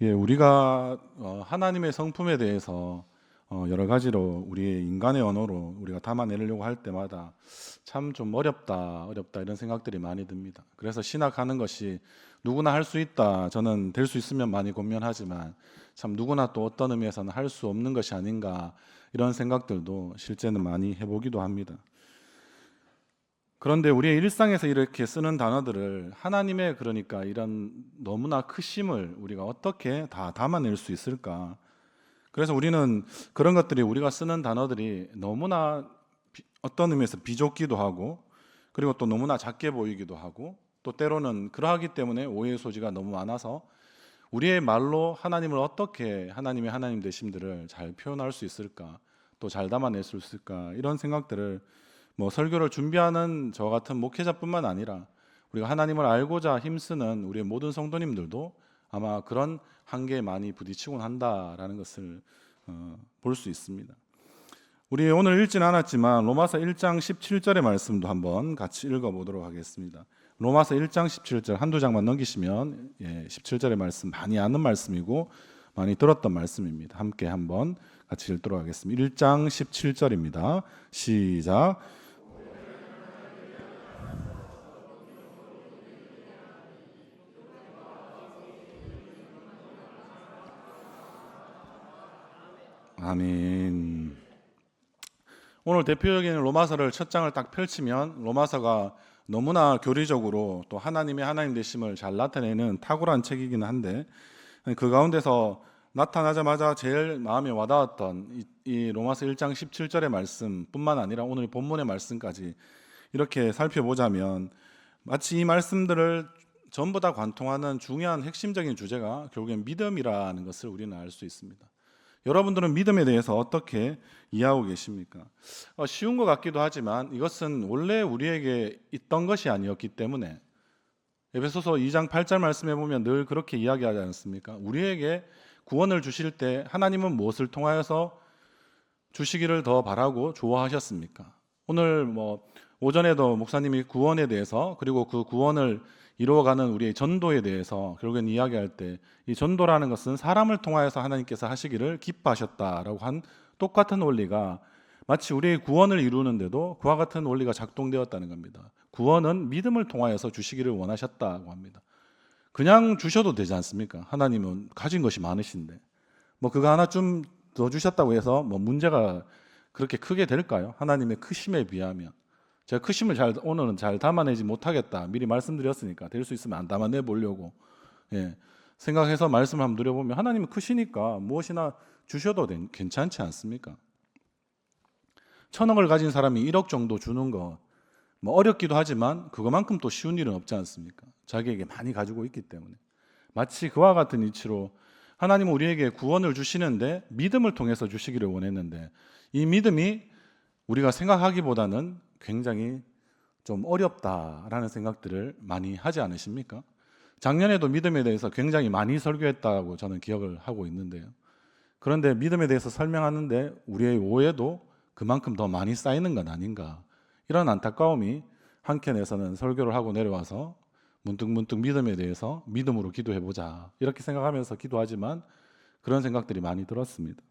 예, 우리가 하나님의 성품에 대해서 여러 가지로 우리의 인간의 언어로 우리가 담아내려고 할 때마다 참 좀 어렵다 이런 생각들이 많이 듭니다. 그래서 신학하는 것이 누구나 할 수 있다. 저는 될 수 있으면 많이 권면하지만 참 누구나 또 어떤 의미에서는 할 수 없는 것이 아닌가 이런 생각들도 실제는 많이 해보기도 합니다. 그런데 우리의 일상에서 이렇게 쓰는 단어들을 하나님의 그러니까 이런 너무나 크심을 우리가 어떻게 다 담아낼 수 있을까? 그래서 우리는 그런 것들이 우리가 쓰는 단어들이 너무나 어떤 의미에서 비좁기도 하고 그리고 또 너무나 작게 보이기도 하고 또 때로는 그러하기 때문에 오해의 소지가 너무 많아서 우리의 말로 하나님을 어떻게 하나님의 하나님 되심들을 잘 표현할 수 있을까? 또 잘 담아낼 수 있을까? 이런 생각들을 뭐 설교를 준비하는 저 같은 목회자뿐만 아니라 우리가 하나님을 알고자 힘쓰는 우리의 모든 성도님들도 아마 그런 한계에 많이 부딪히곤 한다라는 것을 볼 수 있습니다. 우리 오늘 읽지는 않았지만 로마서 1장 17절의 말씀도 한번 같이 읽어보도록 하겠습니다. 로마서 1장 17절 한두 장만 넘기시면 17절의 말씀 많이 아는 말씀이고 많이 들었던 말씀입니다. 함께 한번 같이 읽도록 하겠습니다. 1장 17절입니다. 시작. 아멘. 오늘 대표적인 로마서를 첫 장을 딱 펼치면 로마서가 너무나 교리적으로 또 하나님의 하나님 되심을 잘 나타내는 탁월한 책이긴 한데 그 가운데서 나타나자마자 제일 마음에 와닿았던 이 로마서 1장 17절의 말씀뿐만 아니라 오늘 본문의 말씀까지 이렇게 살펴보자면 마치 이 말씀들을 전부 다 관통하는 중요한 핵심적인 주제가 결국엔 믿음이라는 것을 우리는 알 수 있습니다. 여러분들은 믿음에 대해서 어떻게 이해하고 계십니까? 쉬운 것 같기도 하지만 이것은 원래 우리에게 있던 것이 아니었기 때문에 에베소서 2장 8절 말씀해 보면 늘 그렇게 이야기하지 않습니까? 우리에게 구원을 주실 때 하나님은 무엇을 통하여서 주시기를 더 바라고 좋아하셨습니까? 오늘 오전에도 목사님이 구원에 대해서 그리고 그 구원을 이루어가는 우리의 전도에 대해서 결국엔 이야기할 때 이 전도라는 것은 사람을 통하여서 하나님께서 하시기를 기뻐하셨다라고 한 똑같은 원리가 마치 우리의 구원을 이루는데도 그와 같은 원리가 작동되었다는 겁니다. 구원은 믿음을 통하여서 주시기를 원하셨다고 합니다. 그냥 주셔도 되지 않습니까? 하나님은 가진 것이 많으신데 그거 하나 좀 더 주셨다고 해서 문제가 그렇게 크게 될까요? 하나님의 크심에 비하면 제가 크심을 오늘은 잘 담아내지 못하겠다 미리 말씀드렸으니까 될 수 있으면 안 담아내 보려고 생각해서 말씀을 한번 드려보면 하나님은 크시니까 무엇이나 주셔도 괜찮지 않습니까? 1,000억을 가진 사람이 1억 정도 주는 거 어렵기도 하지만 그것만큼 또 쉬운 일은 없지 않습니까? 자기에게 많이 가지고 있기 때문에 마치 그와 같은 이치로 하나님은 우리에게 구원을 주시는데 믿음을 통해서 주시기를 원했는데 이 믿음이 우리가 생각하기보다는 굉장히 좀 어렵다라는 생각들을 많이 하지 않으십니까? 작년에도 믿음에 대해서 굉장히 많이 설교했다고 저는 기억을 하고 있는데요. 그런데 믿음에 대해서 설명하는데 우리의 오해도 그만큼 더 많이 쌓이는 건 아닌가 이런 안타까움이 한켠에서는 설교를 하고 내려와서 문득문득 믿음에 대해서 믿음으로 기도해보자 이렇게 생각하면서 기도하지만 그런 생각들이 많이 들었습니다.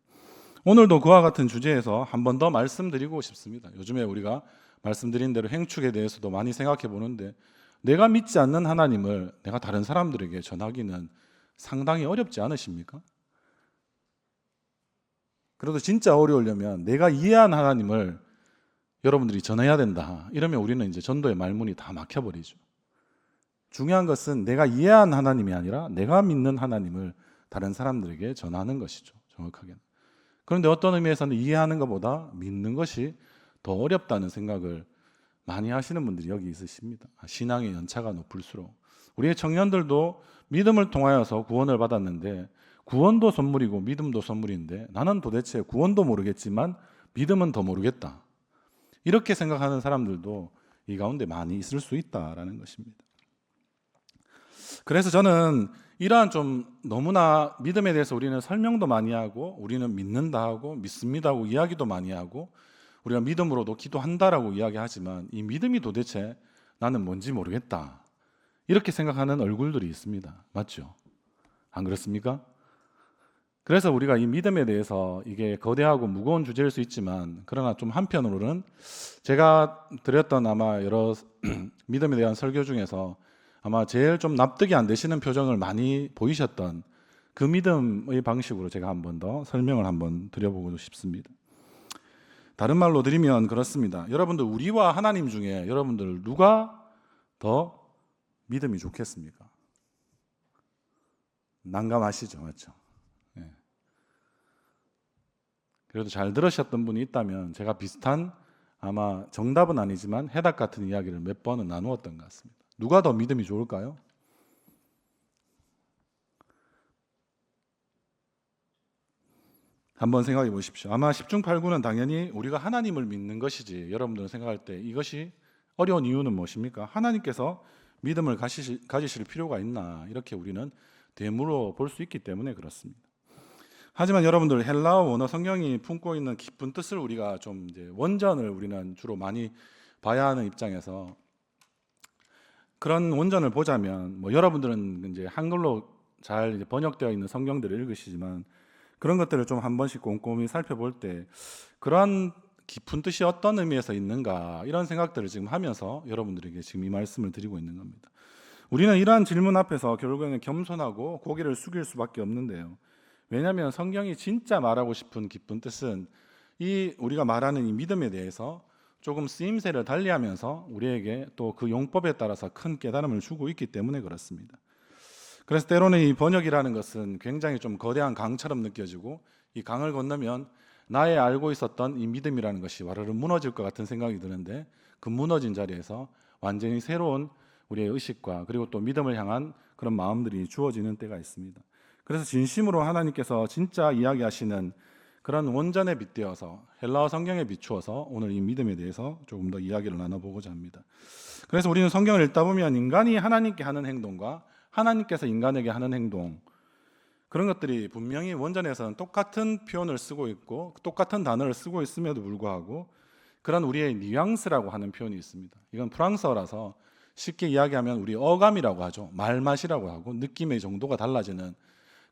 오늘도 그와 같은 주제에서 한 번 더 말씀드리고 싶습니다. 요즘에 우리가 말씀드린 대로 행축에 대해서도 많이 생각해 보는데 내가 믿지 않는 하나님을 내가 다른 사람들에게 전하기는 상당히 어렵지 않으십니까? 그래도 진짜 어려우려면 내가 이해한 하나님을 여러분들이 전해야 된다. 이러면 우리는 이제 전도의 말문이 다 막혀버리죠. 중요한 것은 내가 이해한 하나님이 아니라 내가 믿는 하나님을 다른 사람들에게 전하는 것이죠. 정확하게는. 그런데 어떤 의미에서는 이해하는 것보다 믿는 것이 더 어렵다는 생각을 많이 하시는 분들이 여기 있으십니다. 신앙의 연차가 높을수록 우리의 청년들도 믿음을 통하여서 구원을 받았는데 구원도 선물이고 믿음도 선물인데 나는 도대체 구원도 모르겠지만 믿음은 더 모르겠다. 이렇게 생각하는 사람들도 이 가운데 많이 있을 수 있다라는 것입니다. 그래서 저는 이러한 좀 너무나 믿음에 대해서 우리는 설명도 많이 하고 우리는 믿는다 하고 믿습니다 하고 이야기도 많이 하고 우리가 믿음으로도 기도한다라고 이야기하지만 이 믿음이 도대체 나는 뭔지 모르겠다 이렇게 생각하는 얼굴들이 있습니다. 맞죠? 안 그렇습니까? 그래서 우리가 이 믿음에 대해서 이게 거대하고 무거운 주제일 수 있지만, 그러나 좀 한편으로는 제가 드렸던 아마 여러 믿음에 대한 설교 중에서 아마 제일 좀 납득이 안 되시는 표정을 많이 보이셨던 그 믿음의 방식으로 제가 한 번 더 설명을 한번 드려보고 싶습니다. 다른 말로 드리면 그렇습니다. 여러분들, 우리와 하나님 중에 여러분들 누가 더 믿음이 좋겠습니까? 난감하시죠, 맞죠? 네. 그래도 잘 들으셨던 분이 있다면 제가 비슷한, 아마 정답은 아니지만 해답 같은 이야기를 몇 번은 나누었던 것 같습니다. 누가 더 믿음이 좋을까요? 한번 생각해 보십시오. 아마 10중 8구는 당연히 우리가 하나님을 믿는 것이지, 여러분들은 생각할 때 이것이 어려운 이유는 무엇입니까? 하나님께서 믿음을 가지실 필요가 있나, 이렇게 우리는 되물어 볼 수 있기 때문에 그렇습니다. 하지만 여러분들, 헬라어 원어 성경이 품고 있는 깊은 뜻을 우리가 좀 이제 원전을 우리는 주로 많이 봐야 하는 입장에서, 그런 원전을 보자면 여러분들은 이제 한글로 잘 이제 번역되어 있는 성경들을 읽으시지만, 그런 것들을 좀 한 번씩 꼼꼼히 살펴볼 때 그러한 깊은 뜻이 어떤 의미에서 있는가, 이런 생각들을 지금 하면서 여러분들에게 지금 이 말씀을 드리고 있는 겁니다. 우리는 이러한 질문 앞에서 결국에는 겸손하고 고개를 숙일 수밖에 없는데요. 왜냐하면 성경이 진짜 말하고 싶은 깊은 뜻은 이 우리가 말하는 이 믿음에 대해서 조금 쓰임새를 달리하면서 우리에게 또 그 용법에 따라서 큰 깨달음을 주고 있기 때문에 그렇습니다. 그래서 때로는 이 번역이라는 것은 굉장히 좀 거대한 강처럼 느껴지고, 이 강을 건너면 나의 알고 있었던 이 믿음이라는 것이 와르르 무너질 것 같은 생각이 드는데, 그 무너진 자리에서 완전히 새로운 우리의 의식과 그리고 또 믿음을 향한 그런 마음들이 주어지는 때가 있습니다. 그래서 진심으로 하나님께서 진짜 이야기하시는 그런 원전에 빗대어서 헬라어 성경에 비추어서 오늘 이 믿음에 대해서 조금 더 이야기를 나눠보고자 합니다. 그래서 우리는 성경을 읽다 보면 인간이 하나님께 하는 행동과 하나님께서 인간에게 하는 행동, 그런 것들이 분명히 원전에서는 똑같은 표현을 쓰고 있고 똑같은 단어를 쓰고 있음에도 불구하고 그런 우리의 뉘앙스라고 하는 표현이 있습니다. 이건 프랑스어라서 쉽게 이야기하면 우리 어감이라고 하죠. 말맛이라고 하고 느낌의 정도가 달라지는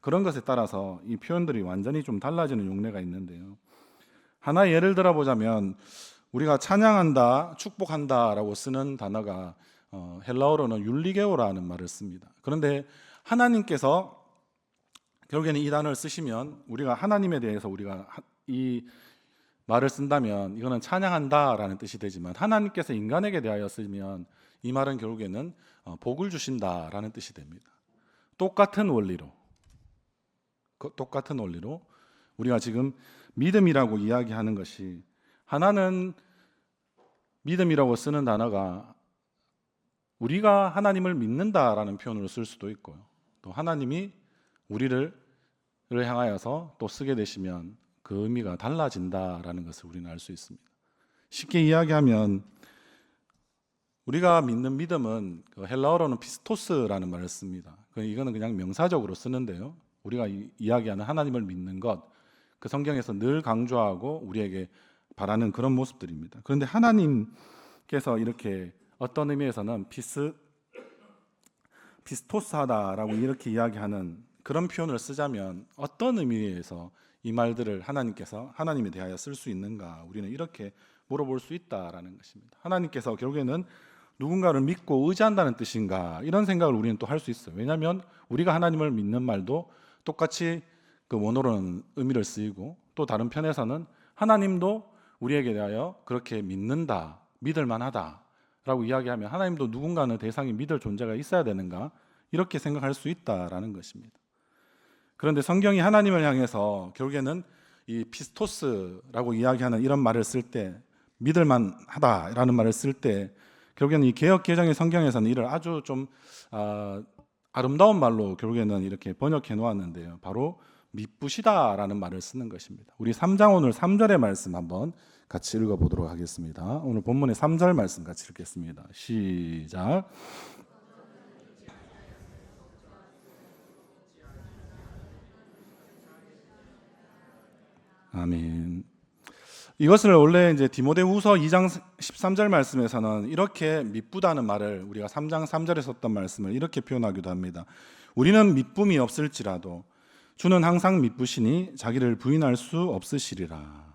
그런 것에 따라서 이 표현들이 완전히 좀 달라지는 용례가 있는데요. 하나의 예를 들어보자면 우리가 찬양한다, 축복한다라고 쓰는 단어가 헬라어로는 율리게오라는 말을 씁니다. 그런데 하나님께서 결국에는 이 단어를 쓰시면 우리가 하나님에 대해서 우리가 이 말을 쓴다면 이거는 찬양한다라는 뜻이 되지만, 하나님께서 인간에게 대하여 쓰면 이 말은 결국에는 복을 주신다라는 뜻이 됩니다. 똑같은 원리로 우리가 지금 믿음이라고 이야기하는 것이, 하나는 믿음이라고 쓰는 단어가 우리가 하나님을 믿는다라는 표현으로 쓸 수도 있고요, 또 하나님이 우리를 향하여서 또 쓰게 되시면 그 의미가 달라진다라는 것을 우리는 알 수 있습니다. 쉽게 이야기하면 우리가 믿는 믿음은 헬라어로는 피스토스라는 말을 씁니다. 이거는 그냥 명사적으로 쓰는데요, 우리가 이야기하는 하나님을 믿는 것, 그 성경에서 늘 강조하고 우리에게 바라는 그런 모습들입니다. 그런데 하나님께서 이렇게 어떤 의미에서는 피스토스하다라고 이렇게 이야기하는 그런 표현을 쓰자면 어떤 의미에서 이 말들을 하나님께서 하나님에 대하여 쓸 수 있는가, 우리는 이렇게 물어볼 수 있다라는 것입니다. 하나님께서 결국에는 누군가를 믿고 의지한다는 뜻인가, 이런 생각을 우리는 또 할 수 있어요. 왜냐하면 우리가 하나님을 믿는 말도 똑같이 그 원어로는 의미를 쓰이고, 또 다른 편에서는 하나님도 우리에게 대하여 그렇게 믿는다, 믿을 만하다 라고 이야기하면 하나님도 누군가는 대상이 믿을 존재가 있어야 되는가, 이렇게 생각할 수 있다라는 것입니다. 그런데 성경이 하나님을 향해서 결국에는 이 피스토스라고 이야기하는 이런 말을 쓸 때, 믿을 만하다라는 말을 쓸 때 결국에는 이 개역 개정의 성경에서는 이를 아주 좀 아름다운 말로 결국에는 이렇게 번역해 놓았는데요, 바로 미쁘시다라는 말을 쓰는 것입니다. 우리 3장 오늘 3절의 말씀 한번 같이 읽어보도록 하겠습니다. 오늘 본문의 3절 말씀 같이 읽겠습니다. 시작. 아멘. 이것을 원래 이제 디모데후서 2장 13절 말씀에서는 이렇게 미쁘다는 말을 우리가 3장 3절에 썼던 말씀을 이렇게 표현하기도 합니다. 우리는 미쁨이 없을지라도 주는 항상 믿으시니 자기를 부인할 수 없으시리라.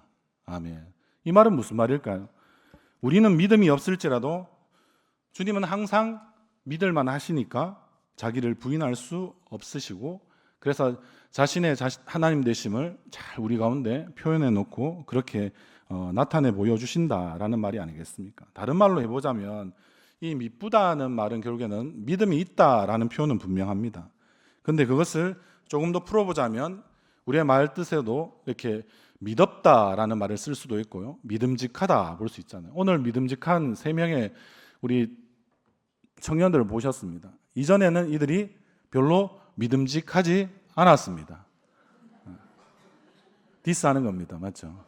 아멘. 이 말은 무슨 말일까요? 우리는 믿음이 없을지라도 주님은 항상 믿을만 하시니까 자기를 부인할 수 없으시고, 그래서 자신의 하나님 되심을 잘 우리 가운데 표현해 놓고 그렇게 나타내 보여주신다라는 말이 아니겠습니까? 다른 말로 해보자면 이 믿부다는 말은 결국에는 믿음이 있다라는 표현은 분명합니다. 그런데 그것을 조금 더 풀어보자면 우리의 말 뜻에도 이렇게 믿었다라는 말을 쓸 수도 있고요, 믿음직하다 볼 수 있잖아요. 오늘 믿음직한 3명의 우리 청년들을 보셨습니다. 이전에는 이들이 별로 믿음직하지 않았습니다. 디스하는 겁니다. 맞죠?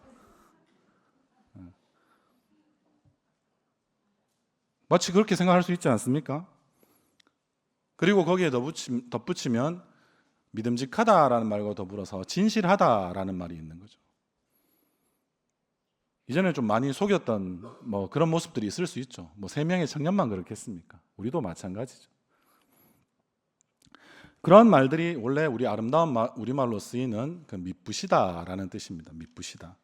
마치 그렇게 생각할 수 있지 않습니까? 그리고 거기에 덧붙이면 믿음직하다라는 말과 더불어서 진실하다라는 말이 있는 거죠. 이전에 좀 많이 속였던 그런 모습들이 있을 수 있죠. 3명의 청년만 그렇겠습니까? 우리도 마찬가지죠. 그런 말들이 원래 우리 아름다운 우리말로 쓰이는 그 믿으시다라는 뜻입니다. 믿으시다.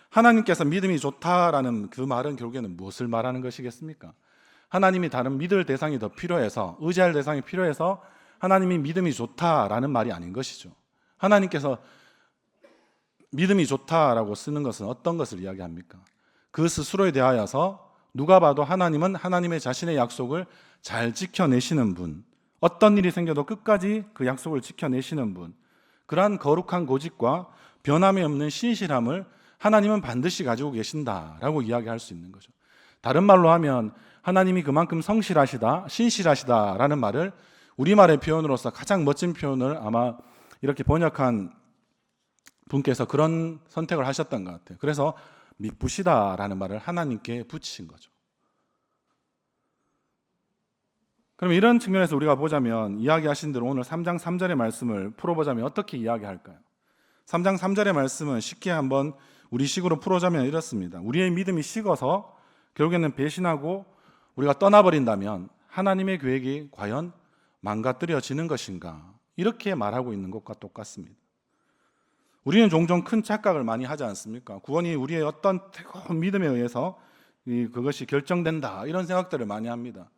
하나님께서 믿음이 좋다라는 그 말은 결국에는 무엇을 말하는 것이겠습니까? 하나님이 다른 믿을 대상이 더 필요해서, 의지할 대상이 필요해서 하나님이 믿음이 좋다라는 말이 아닌 것이죠. 하나님께서 믿음이 좋다라고 쓰는 것은 어떤 것을 이야기합니까? 그 스스로에 대하여서 누가 봐도 하나님은 하나님의 자신의 약속을 잘 지켜내시는 분, 어떤 일이 생겨도 끝까지 그 약속을 지켜내시는 분, 그러한 거룩한 고집과 변함이 없는 신실함을 하나님은 반드시 가지고 계신다라고 이야기할 수 있는 거죠. 다른 말로 하면 하나님이 그만큼 성실하시다, 신실하시다라는 말을 우리말의 표현으로서 가장 멋진 표현을 아마 이렇게 번역한 분께서 그런 선택을 하셨던 것 같아요. 그래서 믿으시다라는 말을 하나님께 붙이신 거죠. 그럼 이런 측면에서 우리가 보자면, 이야기하신 대로 오늘 3장 3절의 말씀을 풀어보자면 어떻게 이야기할까요? 3장 3절의 말씀은 쉽게 한번 우리 식으로 풀어자면 이렇습니다. 우리의 믿음이 식어서 결국에는 배신하고 우리가 떠나버린다면 하나님의 계획이 과연 망가뜨려지는 것인가? 이렇게 말하고 있는 것과 똑같습니다. 우리는 종종 큰 착각을 많이 하지 않습니까? 구원이 우리의 어떤 뜨거운 믿음에 의해서 그것이 결정된다, 이런 생각들을 많이 합니다.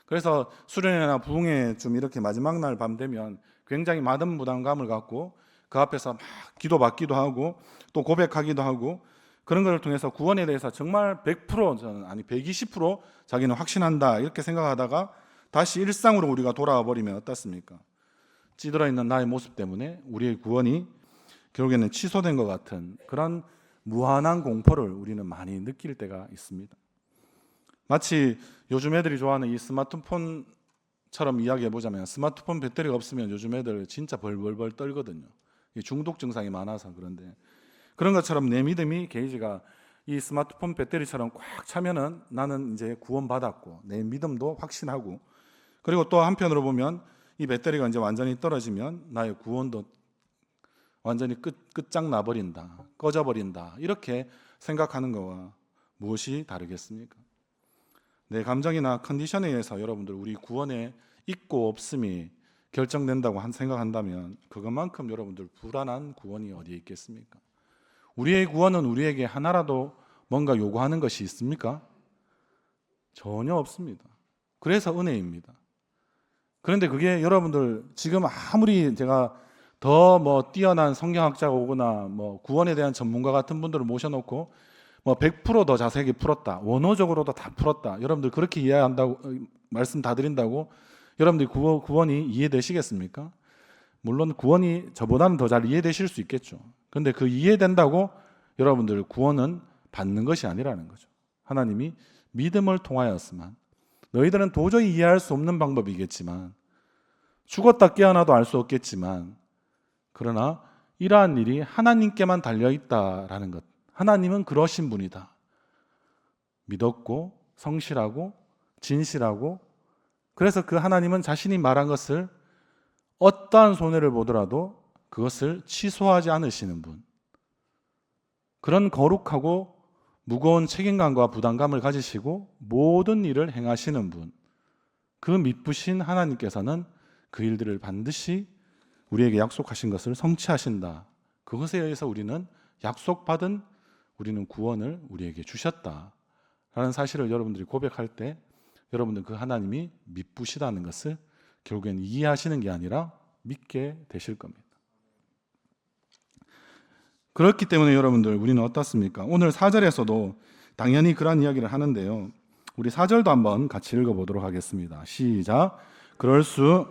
그래서 수련회나 부흥회 좀 이렇게 마지막 날 밤 되면 굉장히 많은 부담감을 갖고 그 앞에서 막 기도받기도 하고 또 고백하기도 하고, 그런 것을 통해서 구원에 대해서 정말 100%, 저는 아니 120% 자기는 확신한다 이렇게 생각하다가 다시 일상으로 우리가 돌아와 버리면 어떻습니까? 찌들어 있는 나의 모습 때문에 우리의 구원이 결국에는 취소된 것 같은 그런 무한한 공포를 우리는 많이 느낄 때가 있습니다. 마치 요즘 애들이 좋아하는 이 스마트폰처럼 이야기해보자면, 스마트폰 배터리가 없으면 요즘 애들 진짜 벌벌벌 떨거든요. 중독 증상이 많아서. 그런데 그런 것처럼 내 믿음이, 게이지가 이 스마트폰 배터리처럼 꽉 차면은 나는 이제 구원받았고 내 믿음도 확신하고, 그리고 또 한편으로 보면 이 배터리가 이제 완전히 떨어지면 나의 구원도 완전히 끝장나버린다, 꺼져버린다, 이렇게 생각하는 것과 무엇이 다르겠습니까? 내 감정이나 컨디션에 의해서 여러분들 우리 구원의 있고 없음이 결정된다고 생각한다면 그것만큼 여러분들 불안한 구원이 어디에 있겠습니까? 우리의 구원은 우리에게 하나라도 뭔가 요구하는 것이 있습니까? 전혀 없습니다. 그래서 은혜입니다. 그런데 그게 여러분들 지금 아무리 제가 더 뛰어난 성경학자가 오거나 구원에 대한 전문가 같은 분들을 모셔놓고 100%더 자세하게 풀었다, 원어적으로도 다 풀었다, 여러분들 그렇게 이해한다고 말씀 다 드린다고 여러분들이 구원이 이해되시겠습니까? 물론 구원이 저보다는 더 잘 이해되실 수 있겠죠. 그런데 그 이해된다고 여러분들 구원은 받는 것이 아니라는 거죠. 하나님이 믿음을 통하였으만, 너희들은 도저히 이해할 수 없는 방법이겠지만, 죽었다 깨어나도 알 수 없겠지만, 그러나 이러한 일이 하나님께만 달려있다라는 것, 하나님은 그러신 분이다, 믿었고 성실하고 진실하고, 그래서 그 하나님은 자신이 말한 것을 어떠한 손해를 보더라도 그것을 취소하지 않으시는 분, 그런 거룩하고 무거운 책임감과 부담감을 가지시고 모든 일을 행하시는 분, 그 믿으신 하나님께서는 그 일들을 반드시 우리에게 약속하신 것을 성취하신다. 그것에 의해서 우리는 약속받은 우리는 구원을 우리에게 주셨다라는 사실을 여러분들이 고백할 때 여러분들 그 하나님이 미쁘시다는 것을 결국엔 이해하시는 게 아니라 믿게 되실 겁니다. 그렇기 때문에 여러분들 우리는 어떻습니까? 오늘 4절에서도 당연히 그런 이야기를 하는데요. 우리 4절도 한번 같이 읽어보도록 하겠습니다. 시작. 그럴 수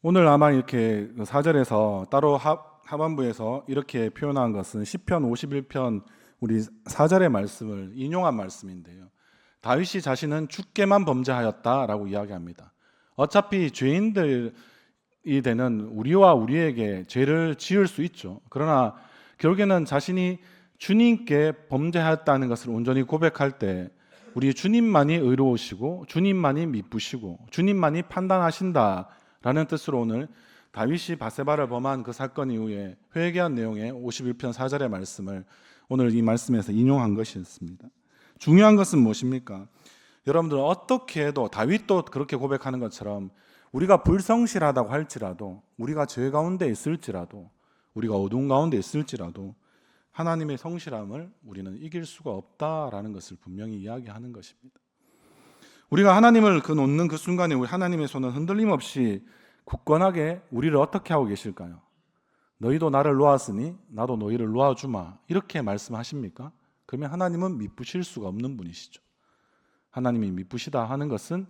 오늘 아마 이렇게 4절에서 따로 하반부에서 이렇게 표현한 것은 시편 51편 우리 4절의 말씀을 인용한 말씀인데요. 다윗이 자신은 주께만 범죄하였다라고 이야기합니다. 어차피 죄인들이 되는 우리와 우리에게 죄를 지을 수 있죠. 그러나 결국에는 자신이 주님께 범죄하였다는 것을 온전히 고백할 때 우리 주님만이 의로우시고 주님만이 미쁘시고 주님만이 판단하신다라는 뜻으로 오늘 다윗이 바세바를 범한 그 사건 이후에 회개한 내용의 51편 4절의 말씀을 오늘 이 말씀에서 인용한 것이었습니다. 중요한 것은 무엇입니까? 여러분들 어떻게 해도 다윗도 그렇게 고백하는 것처럼 우리가 불성실하다고 할지라도 우리가 죄 가운데 있을지라도 우리가 어두운 가운데 있을지라도 하나님의 성실함을 우리는 이길 수가 없다라는 것을 분명히 이야기하는 것입니다. 우리가 하나님을 놓는 그 순간에 우리 하나님의 손은 흔들림 없이 굳건하게 우리를 어떻게 하고 계실까요? 너희도 나를 놓았으니 나도 너희를 놓아주마 이렇게 말씀하십니까? 그러면 하나님은 미쁘실 수가 없는 분이시죠. 하나님이 미쁘시다 하는 것은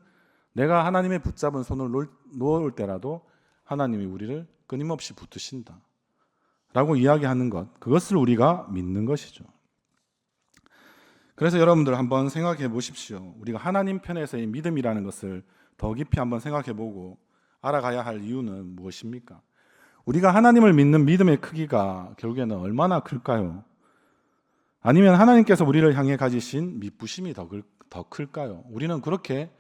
내가 하나님의 붙잡은 손을 놓을 때라도 하나님이 우리를 끊임없이 붙으신다 라고 이야기하는 것, 그것을 우리가 믿는 것이죠. 그래서 여러분들 한번 생각해 보십시오. 우리가 하나님 편에서의 믿음이라는 것을 더 깊이 한번 생각해 보고 알아가야 할 이유는 무엇입니까? 우리가 하나님을 믿는 믿음의 크기가 결국에는 얼마나 클까요? 아니면 하나님께서 우리를 향해 가지신 미쁘심이 더 클까요? 우리는 그렇게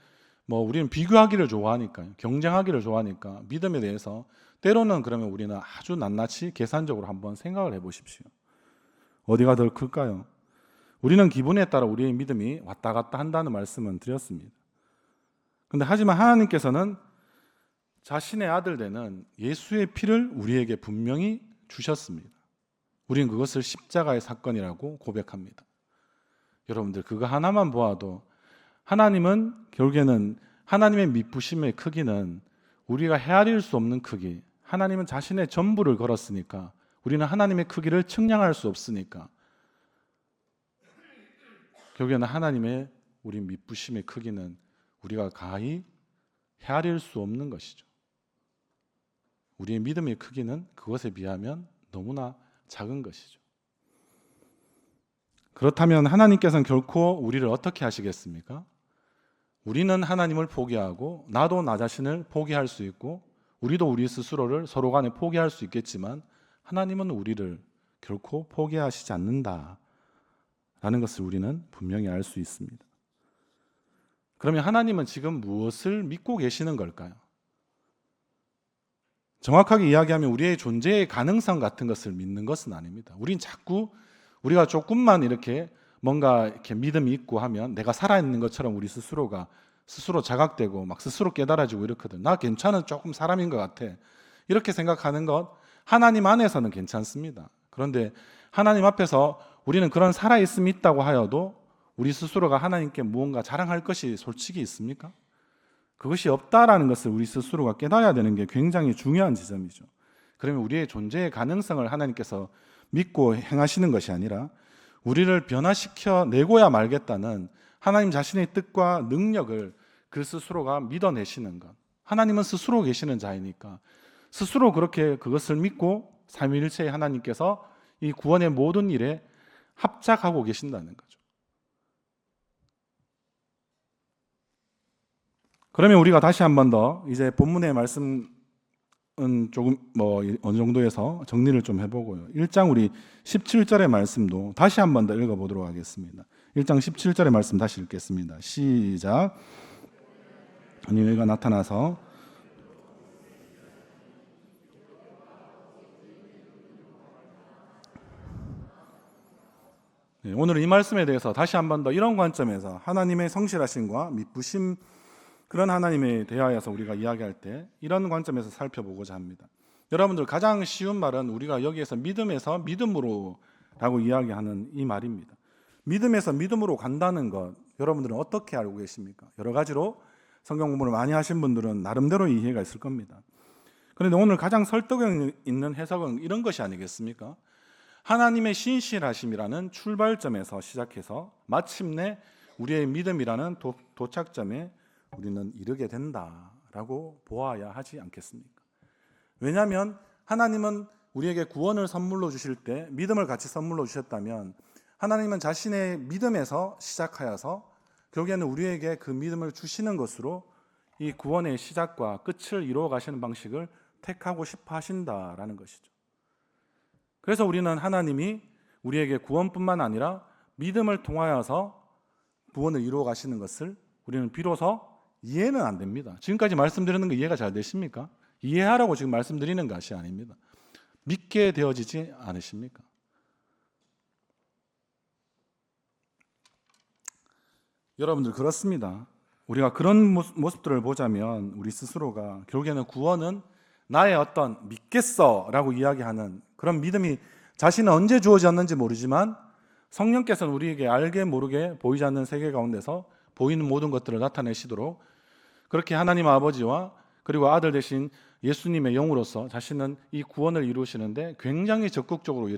우리는 비교하기를 좋아하니까요. 경쟁하기를 좋아하니까 믿음에 대해서 때로는 그러면 우리는 아주 낱낱이 계산적으로 한번 생각을 해보십시오. 어디가 더 클까요? 우리는 기분에 따라 우리의 믿음이 왔다 갔다 한다는 말씀은 드렸습니다. 그런데 하지만 하나님께서는 자신의 아들 되는 예수의 피를 우리에게 분명히 주셨습니다. 우리는 그것을 십자가의 사건이라고 고백합니다. 여러분들 그거 하나만 보아도 하나님은 결국에는 하나님의 미쁘심의 크기는 우리가 헤아릴 수 없는 크기, 하나님은 자신의 전부를 걸었으니까 우리는 하나님의 크기를 측량할 수 없으니까 결국에는 하나님의 우리 미쁘심의 크기는 우리가 가히 헤아릴 수 없는 것이죠. 우리의 믿음의 크기는 그것에 비하면 너무나 작은 것이죠. 그렇다면 하나님께서는 결코 우리를 어떻게 하시겠습니까? 우리는 하나님을 포기하고 나도 나 자신을 포기할 수 있고 우리도 우리 스스로를 서로 간에 포기할 수 있겠지만 하나님은 우리를 결코 포기하시지 않는다라는 것을 우리는 분명히 알 수 있습니다. 그러면 하나님은 지금 무엇을 믿고 계시는 걸까요? 정확하게 이야기하면 우리의 존재의 가능성 같은 것을 믿는 것은 아닙니다. 우린 자꾸 우리가 조금만 이렇게 뭔가 이렇게 믿음이 있고 하면 내가 살아있는 것처럼 우리 스스로가 스스로 자각되고 막 스스로 깨달아지고 이렇거든. 나 괜찮은 조금 사람인 것 같아. 이렇게 생각하는 것 하나님 안에서는 괜찮습니다. 그런데 하나님 앞에서 우리는 그런 살아있음이 있다고 하여도 우리 스스로가 하나님께 무언가 자랑할 것이 솔직히 있습니까? 그것이 없다라는 것을 우리 스스로가 깨달아야 되는 게 굉장히 중요한 지점이죠. 그러면 우리의 존재의 가능성을 하나님께서 믿고 행하시는 것이 아니라 우리를 변화시켜 내고야 말겠다는 하나님 자신의 뜻과 능력을 그 스스로가 믿어내시는 것. 하나님은 스스로 계시는 자이니까 스스로 그렇게 그것을 믿고 삼위일체의 하나님께서 이 구원의 모든 일에 합작하고 계신다는 거죠. 그러면 우리가 다시 한 번 더 이제 본문의 말씀은 조금 어느 정도에서 정리를 좀 해보고요. 1장 우리 17절의 말씀도 다시 한 번 더 읽어보도록 하겠습니다. 1장 17절의 말씀 다시 읽겠습니다. 시작. 하나님의 나타나서 오늘은 이 말씀에 대해서 다시 한 번 더 이런 관점에서 하나님의 성실하심과 미쁘심, 그런 하나님에 대하여서 우리가 이야기할 때 이런 관점에서 살펴보고자 합니다. 여러분들, 가장 쉬운 말은 우리가 여기에서 믿음에서 믿음으로 라고 이야기하는 이 말입니다. 믿음에서 믿음으로 간다는 것, 여러분들은 어떻게 알고 계십니까? 여러 가지로 성경 공부를 많이 하신 분들은 나름대로 이해가 있을 겁니다. 그런데 오늘 가장 설득력 있는 해석은 이런 것이 아니겠습니까? 하나님의 신실하심이라는 출발점에서 시작해서 마침내 우리의 믿음이라는 도착점에 우리는 이르게 된다라고 보아야 하지 않겠습니까? 왜냐하면 하나님은 우리에게 구원을 선물로 주실 때 믿음을 같이 선물로 주셨다면 하나님은 자신의 믿음에서 시작하여서 결국에는 우리에게 그 믿음을 주시는 것으로 이 구원의 시작과 끝을 이루어 가시는 방식을 택하고 싶어 하신다라는 것이죠. 그래서 우리는 하나님이 우리에게 구원뿐만 아니라 믿음을 통하여서 구원을 이루어 가시는 것을 우리는 비로소 이해는 안 됩니다. 지금까지 말씀드리는 거 이해가 잘 되십니까? 이해하라고 지금 말씀드리는 것이 아닙니다. 믿게 되어지지 않으십니까? 여러분들, 그렇습니다. 우리가 그런 모습들을 보자면 우리 스스로가 결국에는 구원은 나의 어떤 믿겠어라고 이야기하는 그런 믿음이 자신은 언제 주어졌는지 모르지만 성령께서는 우리에게 알게 모르게 보이지 않는 세계 가운데서 보이는 모든 것들을 나타내시도록 그렇게 하나님 아버지와 그리고 아들 되신 예수님의 영으로서 자신은 이 구원을 이루시는데 굉장히 적극적으로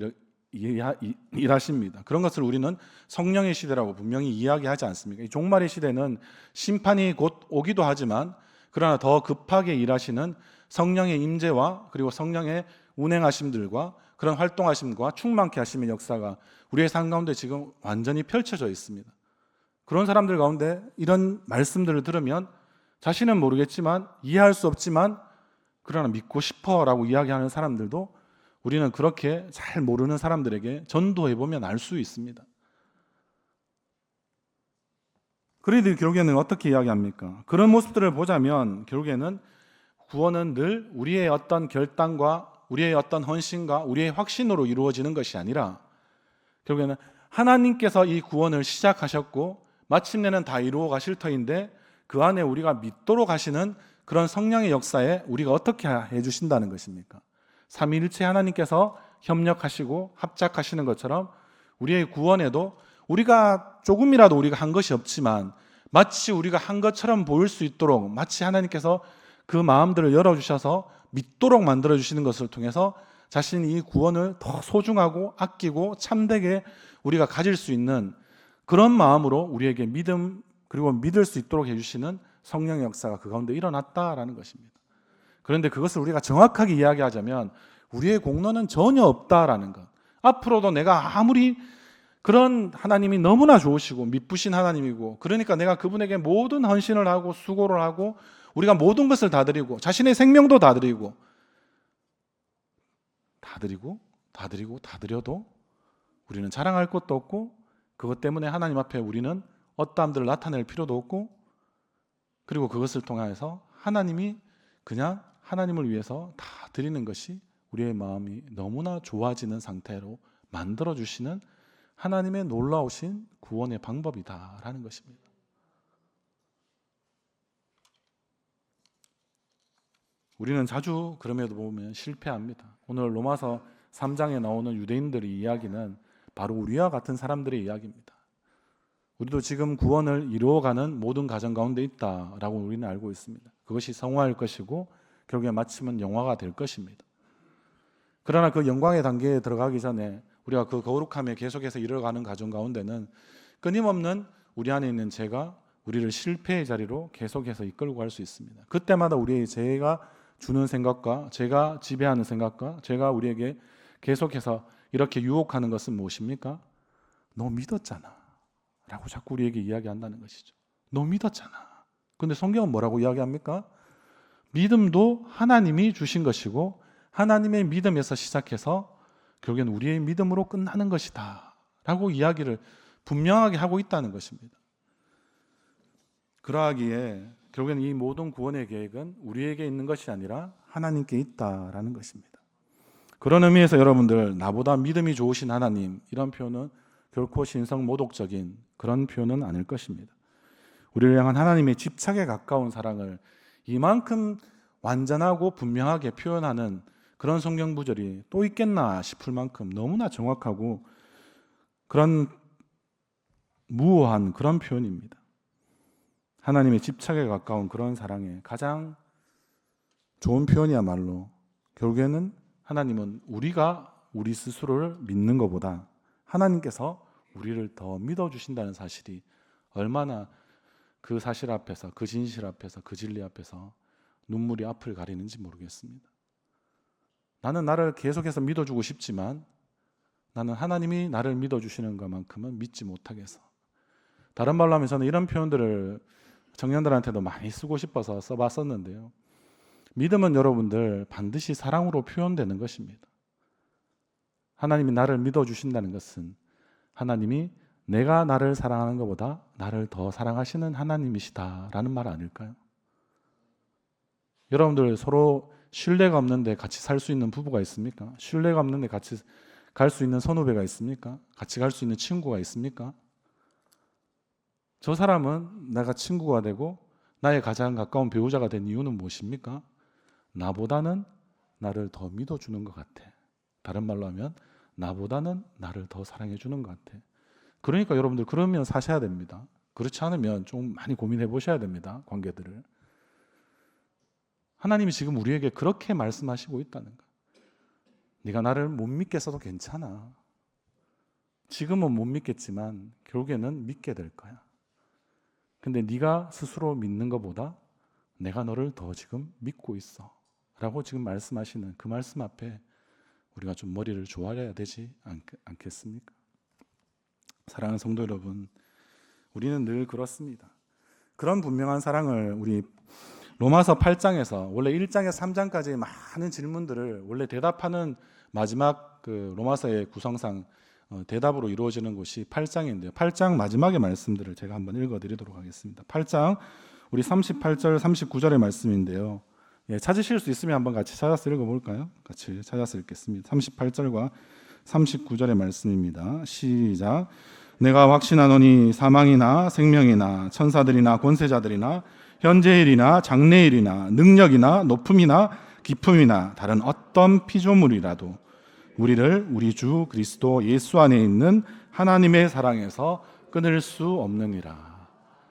일하십니다. 그런 것을 우리는 성령의 시대라고 분명히 이야기하지 않습니까? 이 종말의 시대는 심판이 곧 오기도 하지만 그러나 더 급하게 일하시는 성령의 임재와 그리고 성령의 운행하심들과 그런 활동하심과 충만케 하심의 역사가 우리의 삶 가운데 지금 완전히 펼쳐져 있습니다. 그런 사람들 가운데 이런 말씀들을 들으면 자신은 모르겠지만 이해할 수 없지만 그러나 믿고 싶어라고 이야기하는 사람들도 우리는 그렇게 잘 모르는 사람들에게 전도해보면 알 수 있습니다. 그래도 결국에는 어떻게 이야기합니까? 그런 모습들을 보자면 결국에는 구원은 늘 우리의 어떤 결단과 우리의 어떤 헌신과 우리의 확신으로 이루어지는 것이 아니라 결국에는 하나님께서 이 구원을 시작하셨고 마침내는 다 이루어 가실 터인데 그 안에 우리가 믿도록 하시는 그런 성령의 역사에 우리가 어떻게 해주신다는 것입니까? 삼위일체 하나님께서 협력하시고 합작하시는 것처럼 우리의 구원에도 우리가 조금이라도 우리가 한 것이 없지만 마치 우리가 한 것처럼 보일 수 있도록 마치 하나님께서 그 마음들을 열어주셔서 믿도록 만들어주시는 것을 통해서 자신이 이 구원을 더 소중하고 아끼고 참되게 우리가 가질 수 있는 그런 마음으로 우리에게 믿음 그리고 믿을 수 있도록 해주시는 성령의 역사가 그 가운데 일어났다라는 것입니다. 그런데 그것을 우리가 정확하게 이야기하자면 우리의 공로는 전혀 없다라는 것. 앞으로도 내가 아무리 그런 하나님이 너무나 좋으시고 믿으신 하나님이고 그러니까 내가 그분에게 모든 헌신을 하고 수고를 하고 우리가 모든 것을 다 드리고 자신의 생명도 다 드리고 다 드려도 우리는 자랑할 것도 없고 그것 때문에 하나님 앞에 우리는 어떠함들을 나타낼 필요도 없고 그리고 그것을 통해서 하나님이 그냥 하나님을 위해서 다 드리는 것이 우리의 마음이 너무나 좋아지는 상태로 만들어주시는 하나님의 놀라우신 구원의 방법이다라는 것입니다. 우리는 자주 그럼에도 보면 실패합니다. 오늘 로마서 3장에 나오는 유대인들의 이야기는 바로 우리와 같은 사람들의 이야기입니다. 우리도 지금 구원을 이루어가는 모든 가정 가운데 있다라고 우리는 알고 있습니다. 그것이 성화일 것이고 결국에 마침은 영화가 될 것입니다. 그러나 그 영광의 단계에 들어가기 전에 우리가 그 거룩함에 계속해서 이뤄가는 가정 가운데는 끊임없는 우리 안에 있는 죄가 우리를 실패의 자리로 계속해서 이끌고 갈 수 있습니다. 그때마다 우리의 죄가 주는 생각과 죄가 지배하는 생각과 죄가 우리에게 계속해서 이렇게 유혹하는 것은 무엇입니까? 너 믿었잖아 라고 자꾸 우리에게 이야기한다는 것이죠. 너 믿었잖아. 근데 성경은 뭐라고 이야기합니까? 믿음도 하나님이 주신 것이고 하나님의 믿음에서 시작해서 결국엔 우리의 믿음으로 끝나는 것이다 라고 이야기를 분명하게 하고 있다는 것입니다. 그러하기에 결국엔 이 모든 구원의 계획은 우리에게 있는 것이 아니라 하나님께 있다라는 것입니다. 그런 의미에서 여러분들, 나보다 믿음이 좋으신 하나님, 이런 표현은 결코 신성 모독적인 그런 표현은 아닐 것입니다. 우리를 향한 하나님의 집착에 가까운 사랑을 이만큼 완전하고 분명하게 표현하는 그런 성경 구절이 또 있겠나 싶을 만큼 너무나 정확하고 그런 무오한 그런 표현입니다. 하나님의 집착에 가까운 그런 사랑의 가장 좋은 표현이야말로 결국에는 하나님은 우리가 우리 스스로를 믿는 것보다 하나님께서 우리를 더 믿어주신다는 사실이 얼마나 그 사실 앞에서, 그 진실 앞에서, 그 진리 앞에서 눈물이 앞을 가리는지 모르겠습니다. 나는 나를 계속해서 믿어주고 싶지만 나는 하나님이 나를 믿어주시는 것만큼은 믿지 못하겠어. 다른 말로 하면 저는 이런 표현들을 청년들한테도 많이 쓰고 싶어서 써봤었는데요. 믿음은 여러분들 반드시 사랑으로 표현되는 것입니다. 하나님이 나를 믿어주신다는 것은 하나님이 내가 나를 사랑하는 것보다 나를 더 사랑하시는 하나님이시다라는 말 아닐까요? 여러분들 서로 신뢰가 없는데 같이 살 수 있는 부부가 있습니까? 신뢰가 없는데 같이 갈 수 있는 선후배가 있습니까? 같이 갈 수 있는 친구가 있습니까? 저 사람은 내가 친구가 되고 나의 가장 가까운 배우자가 된 이유는 무엇입니까? 나보다는 나를 더 믿어주는 것 같아. 다른 말로 하면 나보다는 나를 더 사랑해 주는 것 같아. 그러니까 여러분들 그러면 사셔야 됩니다. 그렇지 않으면 좀 많이 고민해 보셔야 됩니다. 관계들을. 하나님이 지금 우리에게 그렇게 말씀하시고 있다는 거. 네가 나를 못 믿겠어도 괜찮아. 지금은 못 믿겠지만 결국에는 믿게 될 거야. 근데 네가 스스로 믿는 것보다 내가 너를 더 지금 믿고 있어 라고 지금 말씀하시는 그 말씀 앞에 우리가 좀 머리를 조아려야 되지 않겠습니까? 사랑하는 성도 여러분, 우리는 늘 그렇습니다. 그런 분명한 사랑을 우리 로마서 8장에서 원래 1장에서 3장까지의 많은 질문들을 원래 대답하는 마지막 그 로마서의 구성상 대답으로 이루어지는 곳이 8장인데요. 8장 마지막의 말씀들을 제가 한번 읽어드리도록 하겠습니다. 8장 우리 38절 39절의 말씀인데요. 예, 찾으실 수 있으면 한번 같이 찾아서 읽어볼까요? 같이 찾아서 읽겠습니다. 38절과 39절의 말씀입니다. 시작. 내가 확신하노니 사망이나 생명이나 천사들이나 권세자들이나 현재일이나 장래일이나 능력이나 높음이나 깊음이나 다른 어떤 피조물이라도 우리를 우리 주 그리스도 예수 안에 있는 하나님의 사랑에서 끊을 수 없느니라.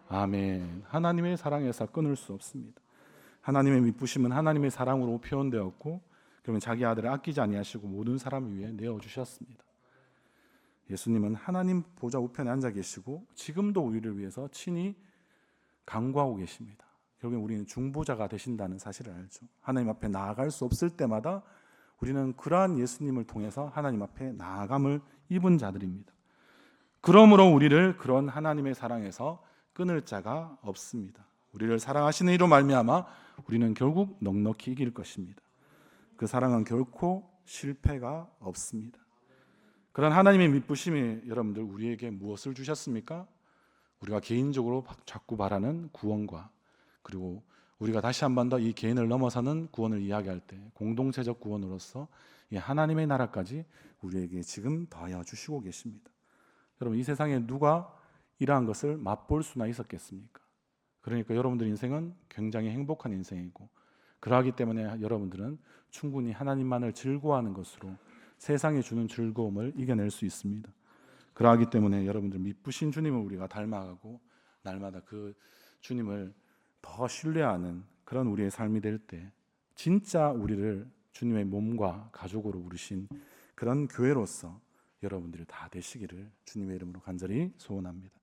아멘. 하나님의 사랑에서 끊을 수 없습니다. 하나님의 미쁘심은 하나님의 사랑으로 표현되었고 그러면 자기 아들을 아끼지 아니하시고 모든 사람을 위해 내어주셨습니다. 예수님은 하나님 보좌 우편에 앉아 계시고 지금도 우리를 위해서 친히 간구하고 계십니다. 결국엔 우리는 중보자가 되신다는 사실을 알죠. 하나님 앞에 나아갈 수 없을 때마다 우리는 그러한 예수님을 통해서 하나님 앞에 나아감을 입은 자들입니다. 그러므로 우리를 그런 하나님의 사랑에서 끊을 자가 없습니다. 우리를 사랑하시는 이로 말미암아 우리는 결국 넉넉히 이길 것입니다. 그 사랑은 결코 실패가 없습니다. 그런 하나님의 미쁘심이 여러분들 우리에게 무엇을 주셨습니까? 우리가 개인적으로 자꾸 바라는 구원과 그리고 우리가 다시 한 번 더 이 개인을 넘어서는 구원을 이야기할 때 공동체적 구원으로서 이 하나님의 나라까지 우리에게 지금 더하여 주시고 계십니다. 여러분 이 세상에 누가 이러한 것을 맛볼 수나 있었겠습니까? 그러니까 여러분들 인생은 굉장히 행복한 인생이고 그러하기 때문에 여러분들은 충분히 하나님만을 즐거워하는 것으로 세상에 주는 즐거움을 이겨낼 수 있습니다. 그러하기 때문에 여러분들 미쁘신 주님을 우리가 닮아가고 날마다 그 주님을 더 신뢰하는 그런 우리의 삶이 될 때 진짜 우리를 주님의 몸과 가족으로 부르신 그런 교회로서 여러분들이 다 되시기를 주님의 이름으로 간절히 소원합니다.